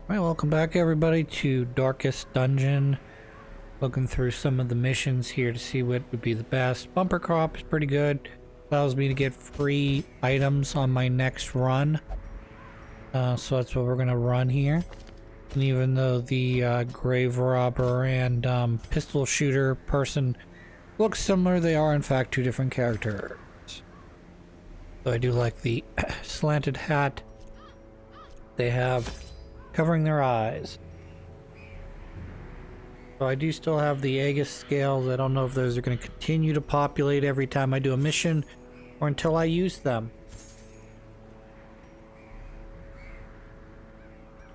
Alright, welcome back everybody to Darkest Dungeon. Looking through some of the missions here to see what would be the best. Bumper crop is pretty good. Allows me to get free items on my next run. So that's what we're going to run here. And even though the grave robber and pistol shooter person look similar, they are in fact two different characters. So I do like the slanted hat they have covering their eyes. So I do still have the Aegis scales. I don't know if those are going to continue to populate every time I do a mission or until I use them.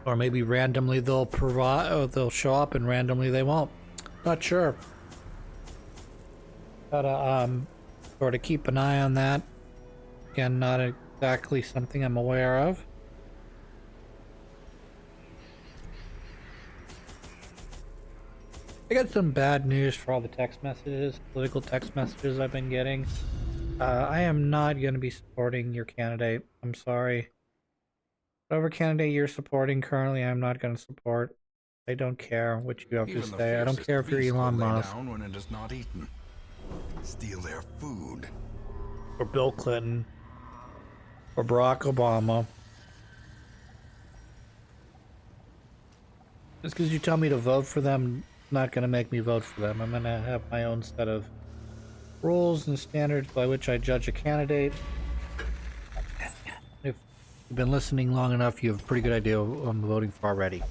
Or maybe randomly they'll they'll show up and randomly they won't. Not sure. Gotta sort of keep an eye on that. Again, not exactly something I'm aware of. I got some bad news for all the text messages, political text messages I've been getting. I am not going to be supporting your candidate. I'm sorry. Whatever candidate you're supporting currently, I'm not going to support. I don't care what you have to say. I don't care if you're Elon Musk. When it is not eaten. Steal their food. Or Bill Clinton. Or Barack Obama. Just because you tell me to vote for them, not going to make me vote for them. I'm going to have my own set of rules and standards by which I judge a candidate. If you've been listening long enough, you have a pretty good idea who I'm voting for already.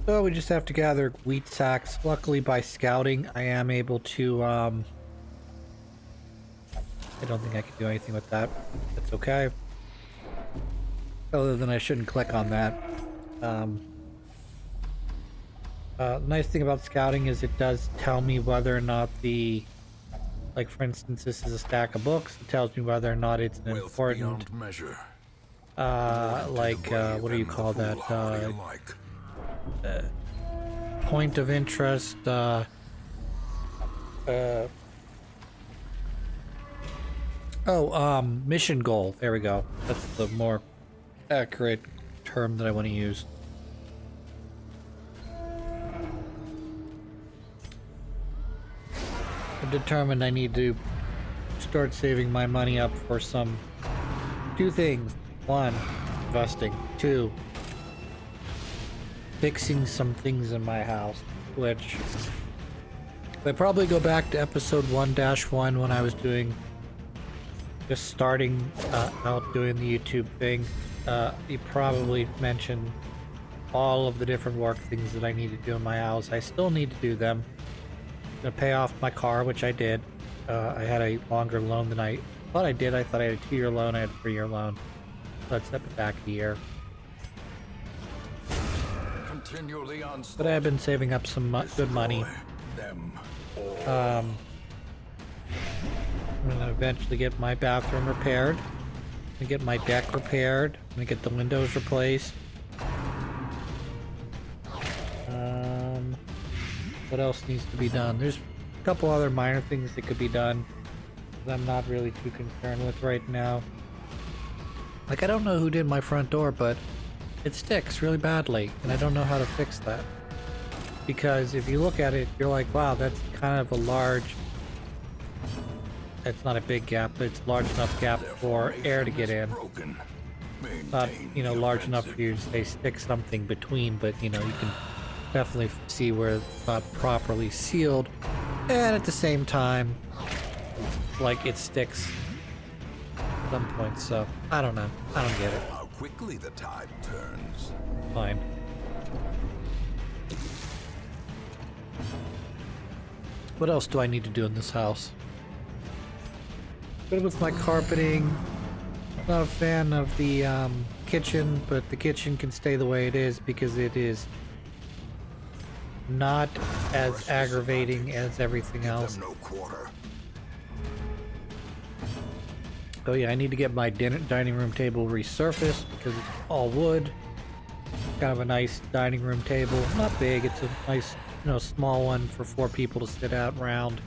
So we just have to gather wheat sacks. Luckily, by scouting, I am able to I don't think I can do anything with that. That's okay. Other than I shouldn't click on that. The nice thing about scouting is it does tell me whether or not the... Like, for instance, this is a stack of books. It tells me whether or not it's an important... measure. what do you call that? Point of interest, mission goal. There we go. That's the more accurate term that I want to use. I'm determined I need to start saving my money up for two things. One, investing. Two, fixing some things in my house, which if I probably go back to episode 1-1 when I was just starting out doing the YouTube thing. You probably mentioned all of the different work things that I need to do in my house. I still need to do them. I'm gonna pay off my car, which I did. I had a longer loan than I thought I did. I thought I had a 2-year loan. I had a 3-year loan. Let's step it back a year. But I have been saving up some good money. I'm gonna eventually get my bathroom repaired. I'm gonna get my deck repaired. I'm gonna get the windows replaced. What else needs to be done? There's a couple other minor things that could be done that I'm not really too concerned with right now. Like, I don't know who did my front door, but it sticks really badly, and I don't know how to fix that. Because if you look at it, you're like, wow, that's kind of a large... It's not a big gap, but it's large enough gap for air to get in. Not, large enough for you to say stick something between, but, you can definitely see where it's not properly sealed. And at the same time, like, it sticks at some point, so I don't know. I don't get it. How quickly the tide turns. Fine. What else do I need to do in this house? Good with my carpeting. Not a fan of the kitchen, but the kitchen can stay the way it is because it is not as aggravating as everything else. Oh yeah, I need to get my dining room table resurfaced because it's all wood. Kind of a nice dining room table. Not big, it's a nice, small one for 4 people to sit out round.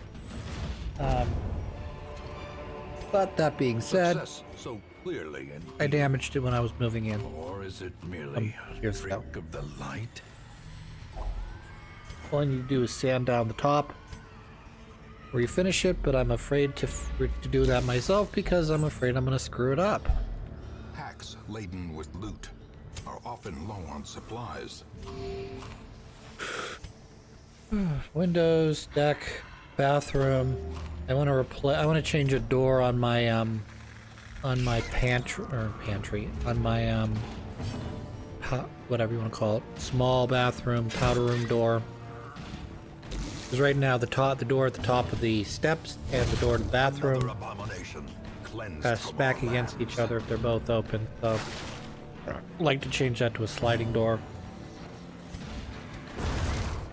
But that being said, Success so clearly in I damaged it when I was moving in. or is it merely a years trick ago. of the light? All I need to do is sand down the top, refinish it, but I'm afraid to do that myself because I'm afraid I'm going to screw it up. Packs laden with loot are often low on supplies. Windows, deck, bathroom. I want to change a door on my pantry on my whatever you want to call it, small bathroom powder room door. Because right now the door at the top of the steps and the door to the bathroom smack against each other if they're both open. So I'd like to change that to a sliding door.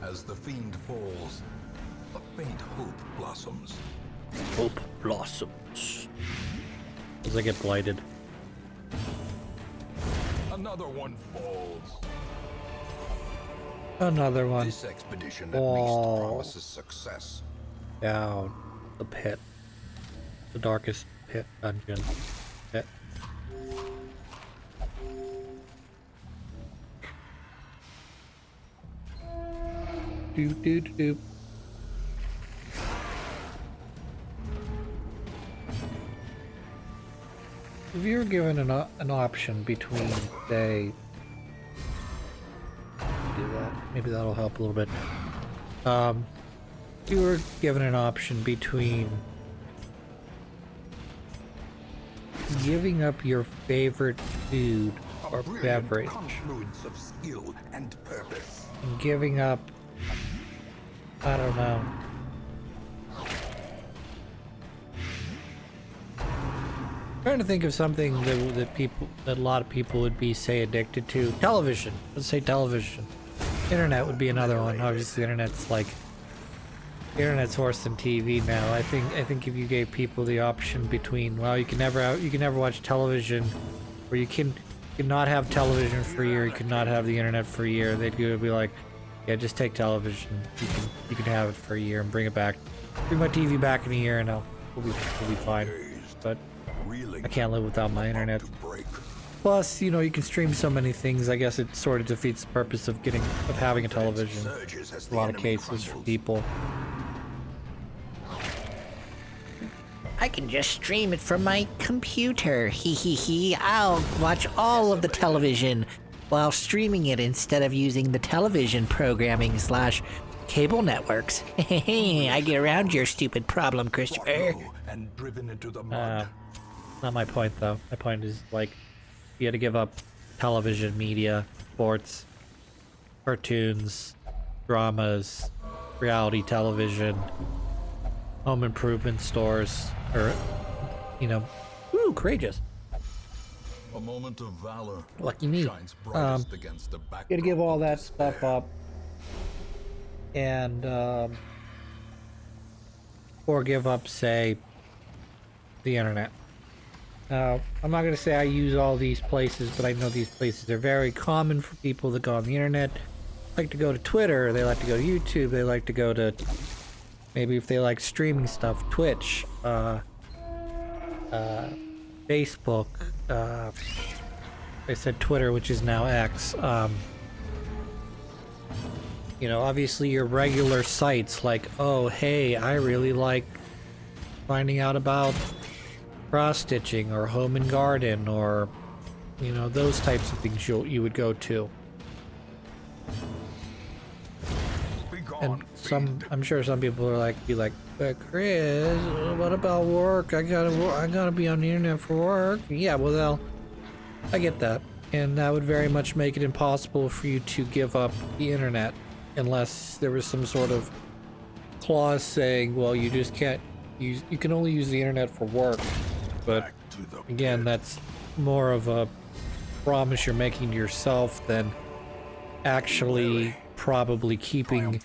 As the fiend falls, a faint hope blossoms. Hope blossoms. As I get blighted. Another one falls. Another one. This expedition at least promises success. Down the pit. The darkest pit dungeon. Pit. Doop doop doop. If you were given an option between, say, do that, maybe that'll help a little bit. If you were given an option between giving up your favorite food or beverage Confluence of skill and purpose. and giving up, I don't know, trying to think of something that a lot of people would be, say, addicted to. Television. Let's say television. Internet would be another one. Obviously, internet's worse than TV now. I think if you gave people the option between, well, you can never watch television, or you cannot have television for a year, you cannot have the internet for a year, they'd be like, yeah, just take television. You can have it for a year and bring it back. Bring my TV back in a year, and we'll be fine. But I can't live without my internet. Plus, you know, you can stream so many things. I guess it sort of defeats the purpose of having a television. A lot of cases for people. I can just stream it from my computer. Hee hee hee. I'll watch all of the television while streaming it instead of using the television programming / cable networks. I get around your stupid problem, Christopher. And driven into the mud. Not my point, though. My point is, like, you had to give up television, media, sports, cartoons, dramas, reality television, home improvement stores, or, you know, ooh, courageous. A moment of valor. Lucky me. Shines brightest against the You backdrop gotta give all of that despair. stuff up, and or give up, say, the internet. Now, I'm not gonna say I use all these places, but I know these places are very common for people that go on the internet. They like to go to Twitter, they like to go to YouTube, they like to go to, maybe if they like streaming stuff, Twitch, Facebook, I said Twitter, which is now X. You know, obviously your regular sites like, oh, hey, I really like finding out about cross-stitching or home and garden, or, you know, those types of things you would go to. And I'm sure some people are be like, but Chris, what about work? I gotta be on the internet for work. Yeah, well, I get that, and that would very much make it impossible for you to give up the internet, unless there was some sort of clause saying, well, you just can't use, you can only use the internet for work. But again, that's more of a promise you're making to yourself than actually probably keeping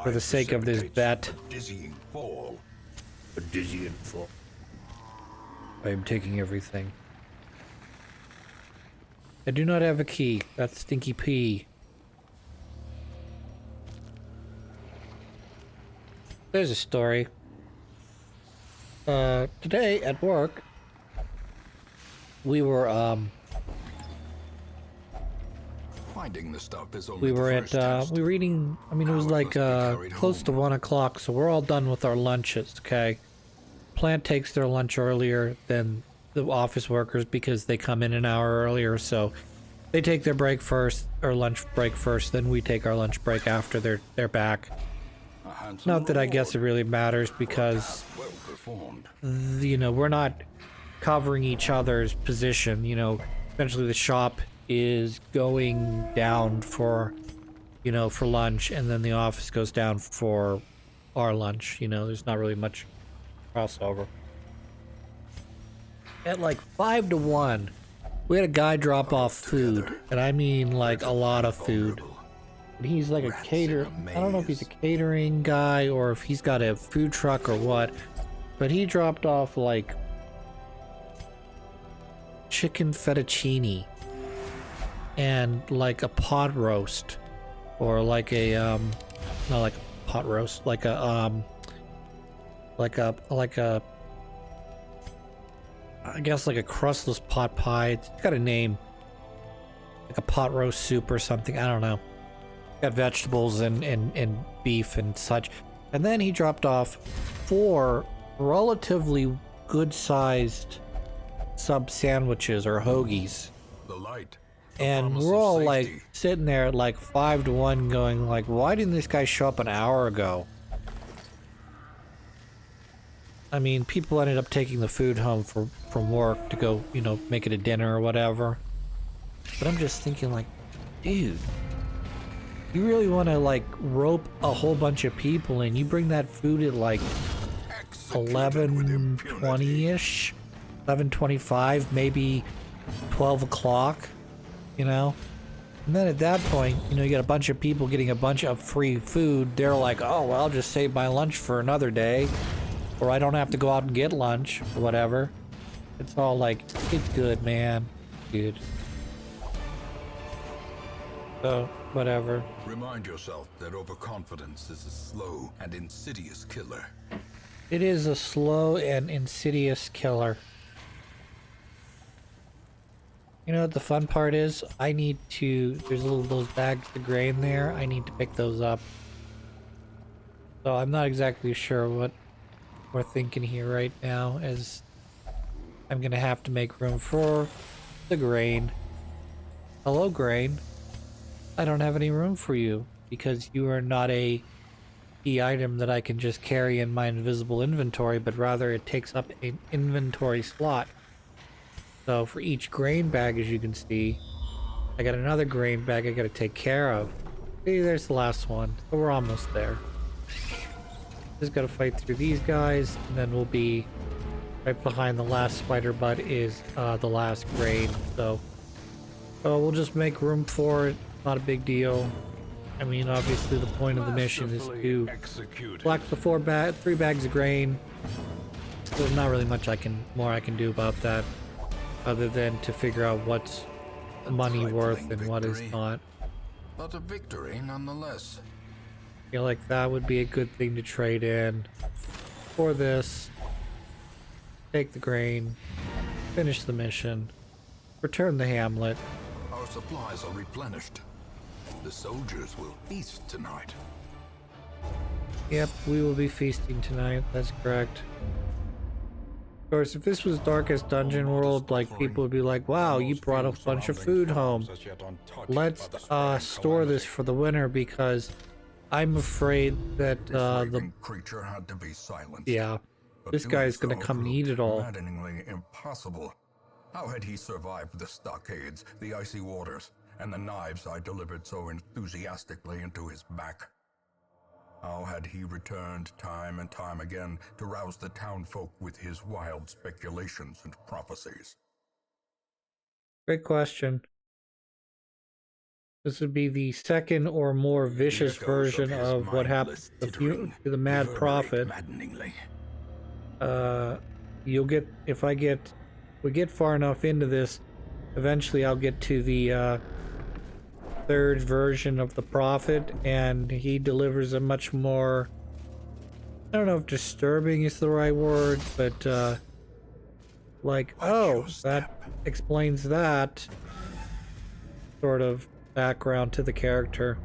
for the sake of this bet. A dizzying fall. A dizzying fall. I am taking everything. I do not have a key. That's Stinky P. There's a story. Today at work, we were, Finding the stuff is only we the were first test. we were eating, I mean, it was Now it like, must be carried close to home. 1 o'clock, so we're all done with our lunches, okay? Plant takes their lunch earlier than the office workers because they come in an hour earlier, so they take their break first, or lunch break first, then we take our lunch break after they're back. A handsome Not that I guess it reward really matters for a because, task well performed. you know, we're not covering each other's position. You know, essentially the shop is going down for, you know, for lunch, and then the office goes down for our lunch. You know, there's not really much crossover. At like 5 to 1, we had a guy drop off food, and I mean like a lot of food. And he's like a Rats in caterer. a I don't know if he's a maze. catering guy or if he's got a food truck or what, but he dropped off like chicken fettuccine and like a pot roast, or like a not like a pot roast, like a I guess like a crustless pot pie. It's got a name, like a pot roast soup or something. I don't know. Got vegetables and beef and such. And then he dropped off 4 relatively good-sized sub sandwiches or hoagies. The light. The And promise we're of all like safety. sitting there at like 5 to 1 going like, why didn't this guy show up an hour ago? I mean, people ended up taking the food home from work to go, you know, make it a dinner or whatever. But I'm just thinking like, dude, you really want to like rope a whole bunch of people in? You bring that food at like Executed with impunity. 11:20ish, 11:25, maybe 12 o'clock, you know? And then at that point, you know, you got a bunch of people getting a bunch of free food. They're like, oh, well, I'll just save my lunch for another day, or I don't have to go out and get lunch or whatever. It's all like, it's good, man. Dude. So, whatever. Remind yourself that overconfidence is a slow and insidious killer. It is a slow and insidious killer. You know what the fun part is? I need to... There's those bags of grain there. I need to pick those up. So I'm not exactly sure what we're thinking here right now, as I'm gonna have to make room for the grain. Hello, grain. I don't have any room for you because you are not a key item that I can just carry in my invisible inventory, but rather it takes up an inventory slot. So for each grain bag, as you can see, I got another grain bag I gotta take care of. See, there's the last one. So we're almost there. Just gotta fight through these guys, and then we'll be right behind the last spider butt is the last grain. So we'll just make room for it. Not a big deal. I mean, obviously the point of the mission is to collect the 3 bags of grain. There's not really much more I can do about that, other than to figure out what's money worth and what is not. But a victory nonetheless. I feel like that would be a good thing to trade in for this. Take the grain, finish the mission, return the hamlet. Our supplies are replenished. The soldiers will feast tonight. Yep, we will be feasting tonight. That's correct. Of course, if this was Darkest Dungeon World, like, people would be like, wow, you brought a bunch of food home. Let's store this for the winter, because I'm afraid that the Raving creature had to be silenced. yeah, But this doing guy's gonna so come and looked eat it all. maddeningly impossible. How had he survived the stockades, the icy waters, and the knives I delivered so enthusiastically into his back? How had he returned time and time again to rouse the townfolk with his wild speculations and prophecies? Great question. This would be the second or more vicious The echoes version his of what happened mindless tittering to the Mad reverberate Prophet. maddeningly. You'll get, if we get far enough into this, eventually I'll get to the third version of the Prophet, and he delivers a much more I don't know if disturbing is the right word, but like, oh, that explains that sort of background to the character.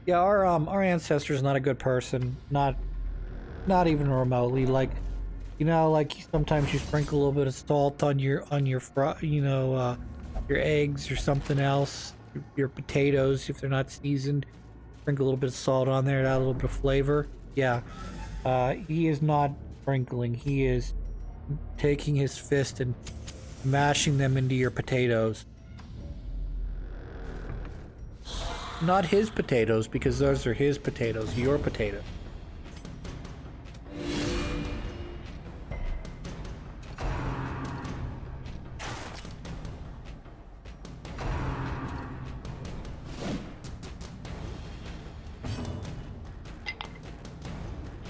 Yeah, our ancestor's not a good person. Not even remotely. Like, you know, like sometimes you sprinkle a little bit of salt on your your eggs or something else, your potatoes if they're not seasoned. Sprinkle a little bit of salt on there, add a little bit of flavor. Yeah, he is not sprinkling. He is taking his fist and mashing them into your potatoes. Not his potatoes, because those are his potatoes. Your potatoes.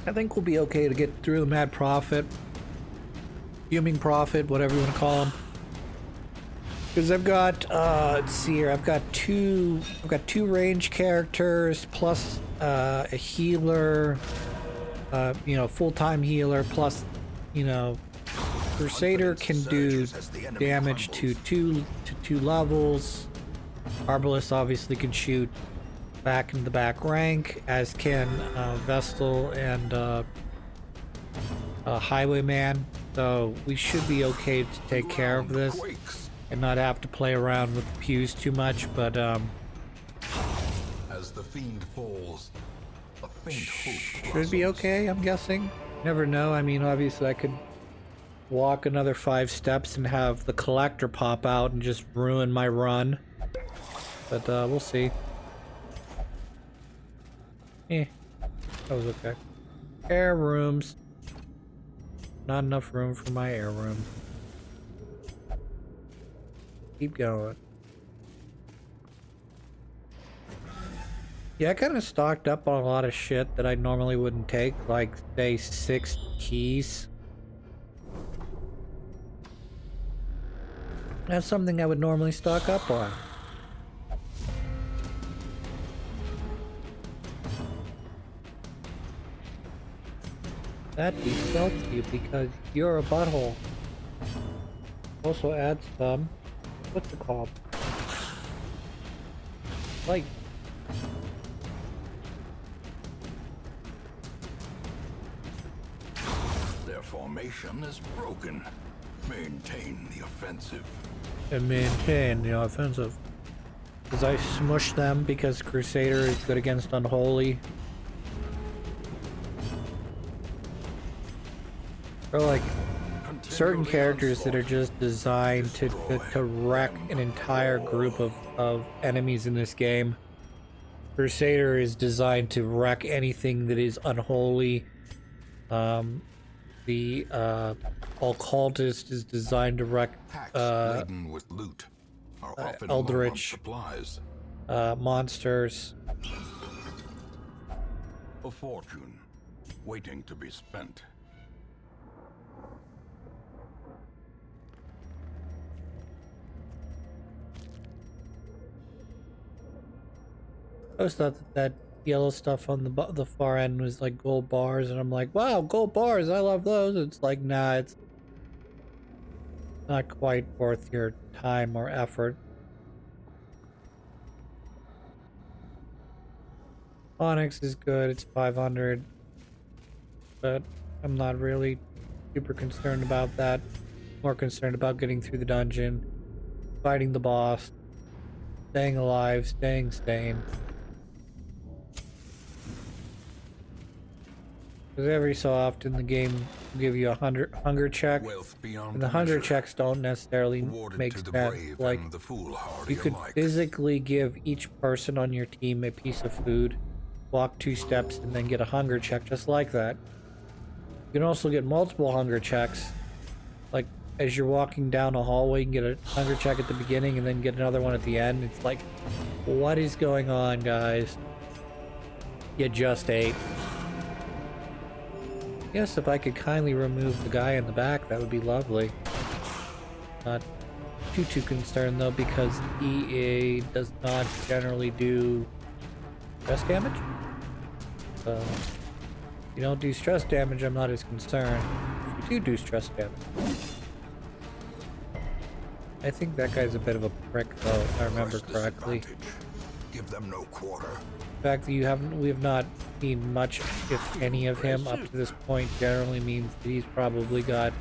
I think we'll be okay to get through the Mad Prophet, Fuming Prophet, whatever you want to call him. Because I've got, let's see here, I've got two range characters plus a healer, you know, full-time healer plus, you know, Crusader can do damage to two levels. Arbalest obviously can shoot back in the back rank, as can Vestal and Highwayman. So we should be okay to take care of this and not have to play around with the pews too much. But as the fiend falls, a faint hope should be okay, I'm guessing. Never know. I mean, obviously I could walk another 5 steps and have the collector pop out and just ruin my run. But we'll see. That was okay. Air rooms. Not enough room for my air room. Keep going. Yeah, I kind of stocked up on a lot of shit that I normally wouldn't take, like, say, 6 keys. That's something I would normally stock up on. That deselts you because you're a butthole. Also adds some, what's it called? Like, their formation is broken. Maintain the offensive. and maintain the offensive. Because I smush them because Crusader is good against Unholy. Or like certain characters that are just designed to wreck an entire group of enemies in this game. Crusader is designed to wreck anything that is unholy. The Occultist is designed to wreck laden with loot are often low on Eldritch supplies. monsters. A fortune waiting to be spent. I always thought that yellow stuff on the far end was like gold bars, and I'm like, wow, gold bars, I love those. It's like, nah, it's not quite worth your time or effort. Onyx is good, it's 500, but I'm not really super concerned about that. More concerned about getting through the dungeon, fighting the boss, staying alive, staying sane. Because every so often the game will give you a hunger check, and the hunger checks don't necessarily make sense. Like, you could physically give each person on your team a piece of food, walk 2 steps, and then get a hunger check just like that. You can also get multiple hunger checks. Like, as you're walking down a hallway, you can get a hunger check at the beginning and then get another one at the end. It's like, what is going on, guys? You just ate. Yes, if I could kindly remove the guy in the back, that would be lovely. Not too concerned though, because EA does not generally do stress damage. So, if you don't do stress damage, I'm not as concerned. If you do stress damage. I think that guy's a bit of a prick, though, if I remember Press correctly. disadvantage. Give them no quarter. The fact that we have not seen much, if any, of him up to this point generally means that he's probably got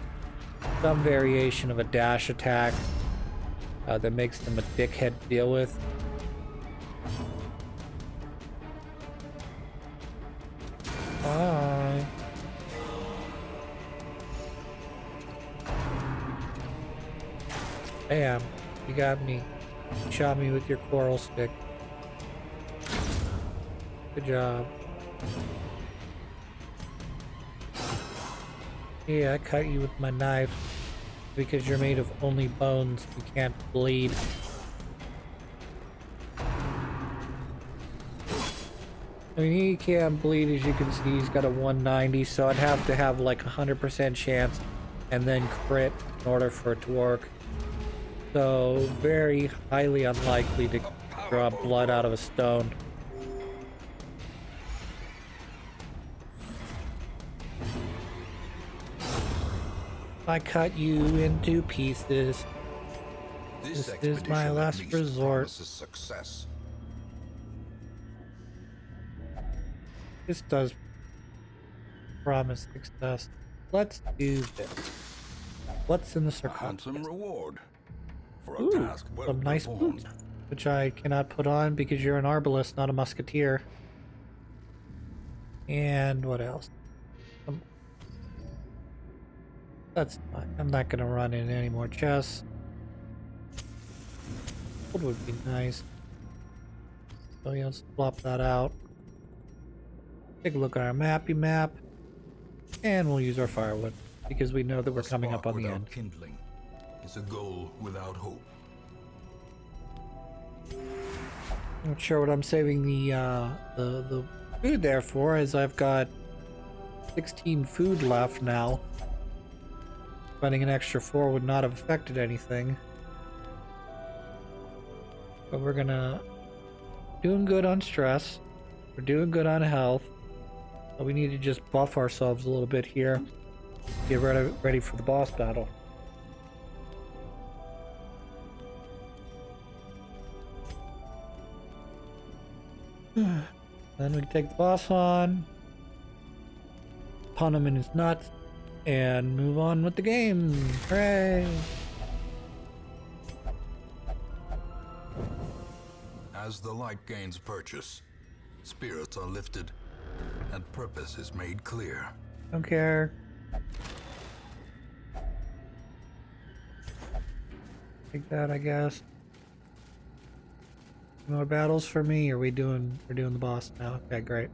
some variation of a dash attack that makes him a dickhead to deal with. Bye. Bam. You got me. You shot me with your coral stick. Good job. Yeah, I cut you with my knife. Because you're made of only bones, you can't bleed. I mean, he can't bleed, as you can see. He's got a 190, so I'd have to have like 100% chance and then crit in order for it to work. So, very highly unlikely to draw blood out of a stone. I cut you into pieces. This is my expedition last at least resort. promises success. This does promise success. Let's do this. What's in the A sarcophagus? handsome reward for a Ooh, task well some nice performed. boots, which I cannot put on because you're an arbalist, not a musketeer. And what else? That's fine. I'm not gonna run in any more chests. Gold would be nice. So yeah, let's flop that out. Take a look at our mappy map. And we'll use our firewood. Because we know that we're A coming up spark on the without end. kindling is a goal without hope. Not sure what I'm saving the food there for, as I've got 16 food left now. Spending an extra 4 would not have affected anything. But we're gonna... Doing good on stress. We're doing good on health. But we need to just buff ourselves a little bit here. Get ready for the boss battle. Then we can take the boss on. Pun him in his nuts. And move on with the game. Hooray! As the light gains purchase, spirits are lifted, and purpose is made clear. Don't care. Take that, I guess. More battles for me? Or we're doing the boss now? Okay, great.